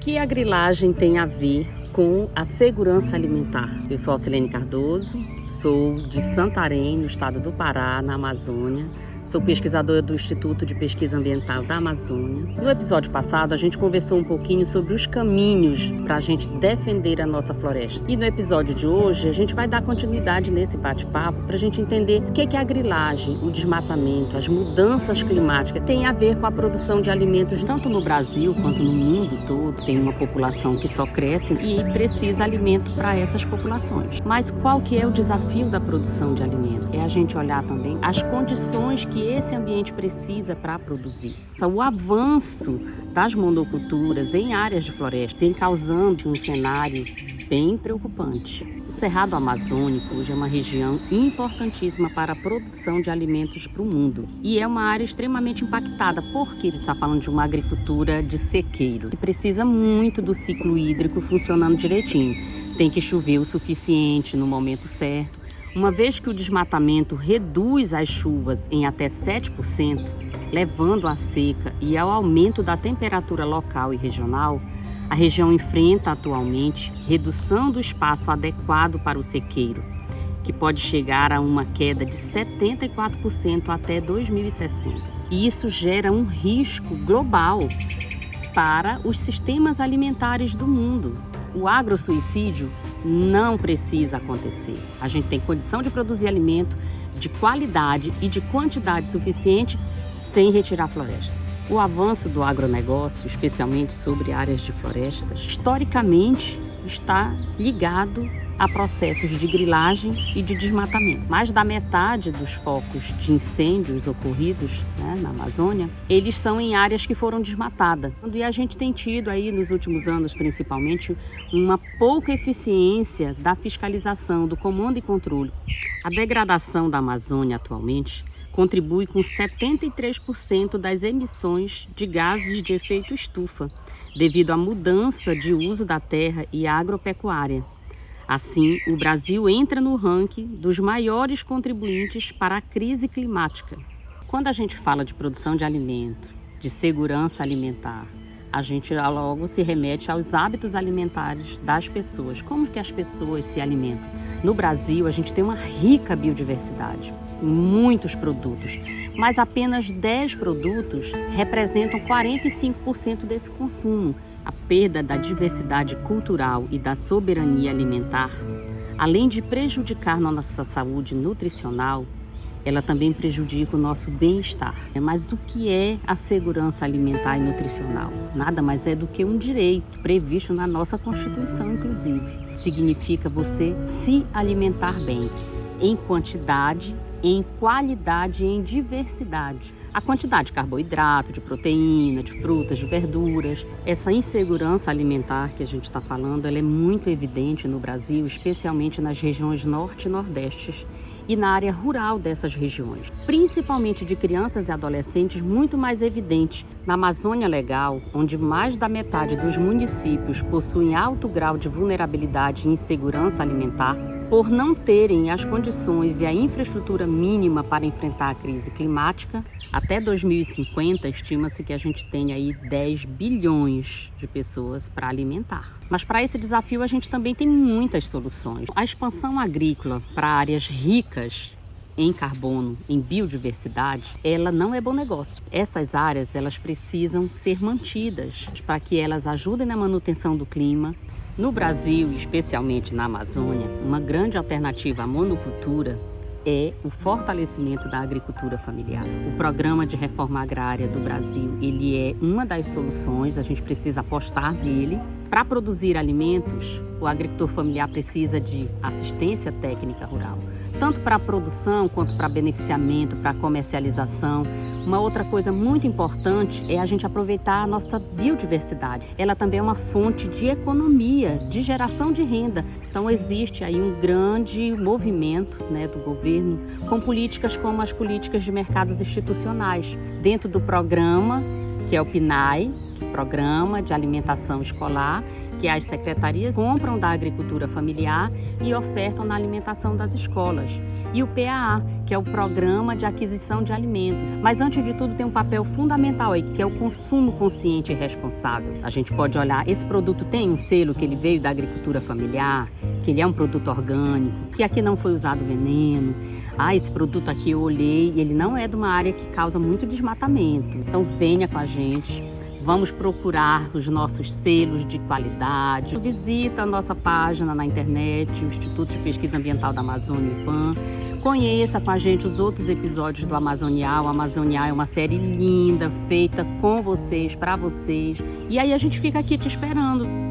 que a grilagem tem a ver com a segurança alimentar? Eu sou Alcilene Cardoso, sou de Santarém, no estado do Pará, na Amazônia. Sou pesquisadora do Instituto de Pesquisa Ambiental da Amazônia. No episódio passado, a gente conversou um pouquinho sobre os caminhos para a gente defender a nossa floresta. E no episódio de hoje, a gente vai dar continuidade nesse bate-papo para a gente entender o que a grilagem, o desmatamento, as mudanças climáticas têm a ver com a produção de alimentos, tanto no Brasil quanto no mundo todo. Tem uma população que só cresce e precisa alimento para essas populações. Mas qual que é o desafio da produção de alimento? É a gente olhar também as condições que esse ambiente precisa para produzir. O avanço das monoculturas em áreas de floresta tem causando um cenário bem preocupante. O Cerrado Amazônico hoje é uma região importantíssima para a produção de alimentos para o mundo. E é uma área extremamente impactada, porque a gente está falando de uma agricultura de sequeiro, que precisa muito do ciclo hídrico funcionando direitinho. Tem que chover o suficiente no momento certo. Uma vez que o desmatamento reduz as chuvas em até 7%, levando à seca e ao aumento da temperatura local e regional, a região enfrenta atualmente redução do espaço adequado para o sequeiro, que pode chegar a uma queda de 74% até 2060. E isso gera um risco global para os sistemas alimentares do mundo. O agrosuicídio não precisa acontecer. A gente tem condição de produzir alimento de qualidade e de quantidade suficiente sem retirar a floresta. O avanço do agronegócio, especialmente sobre áreas de florestas, historicamente está ligado a processos de grilagem e de desmatamento. Mais da metade dos focos de incêndios ocorridos, na Amazônia, eles são em áreas que foram desmatadas. E a gente tem tido aí nos últimos anos, principalmente, uma pouca eficiência da fiscalização, do comando e controle. A degradação da Amazônia atualmente contribui com 73% das emissões de gases de efeito estufa, devido à mudança de uso da terra e agropecuária. Assim, o Brasil entra no ranking dos maiores contribuintes para a crise climática. Quando a gente fala de produção de alimento, de segurança alimentar, a gente logo se remete aos hábitos alimentares das pessoas. Como que as pessoas se alimentam? No Brasil, a gente tem uma rica biodiversidade, muitos produtos, mas apenas 10 produtos representam 45% desse consumo. A perda da diversidade cultural e da soberania alimentar, além de prejudicar nossa saúde nutricional, ela também prejudica o nosso bem-estar. Mas o que é a segurança alimentar e nutricional? Nada mais é do que um direito previsto na nossa Constituição, inclusive. Significa você se alimentar bem, em quantidade, em qualidade e em diversidade. A quantidade de carboidrato, de proteína, de frutas, de verduras. Essa insegurança alimentar que a gente está falando, ela é muito evidente no Brasil, especialmente nas regiões norte e nordeste e na área rural dessas regiões. Principalmente de crianças e adolescentes, muito mais evidente. Na Amazônia Legal, onde mais da metade dos municípios possuem alto grau de vulnerabilidade e insegurança alimentar, por não terem as condições e a infraestrutura mínima para enfrentar a crise climática, até 2050 estima-se que a gente tem aí 10 bilhões de pessoas para alimentar. Mas para esse desafio a gente também tem muitas soluções. A expansão agrícola para áreas ricas em carbono, em biodiversidade, ela não é bom negócio. Essas áreas, elas precisam ser mantidas para que elas ajudem na manutenção do clima. No Brasil, especialmente na Amazônia, uma grande alternativa à monocultura é o fortalecimento da agricultura familiar. O Programa de Reforma Agrária do Brasil, ele é uma das soluções, a gente precisa apostar nele. Para produzir alimentos, o agricultor familiar precisa de assistência técnica rural, tanto para a produção quanto para beneficiamento, para comercialização. Uma outra coisa muito importante é a gente aproveitar a nossa biodiversidade. Ela também é uma fonte de economia, de geração de renda. Então existe aí um grande movimento, do governo com políticas como as políticas de mercados institucionais. Dentro do programa, que é o PNAE, Programa de Alimentação Escolar, que as secretarias compram da agricultura familiar e ofertam na alimentação das escolas. E o PAA, que é o Programa de Aquisição de Alimentos. Mas, antes de tudo, tem um papel fundamental aí, que é o consumo consciente e responsável. A gente pode olhar, esse produto tem um selo que ele veio da agricultura familiar, que ele é um produto orgânico, que aqui não foi usado veneno. Esse produto aqui eu olhei, ele não é de uma área que causa muito desmatamento. Então, venha com a gente. Vamos procurar os nossos selos de qualidade. Visita a nossa página na internet, o Instituto de Pesquisa Ambiental da Amazônia, IPAM. Conheça com a gente os outros episódios do Amazonial. O Amazonial é uma série linda, feita com vocês, para vocês. E aí a gente fica aqui te esperando.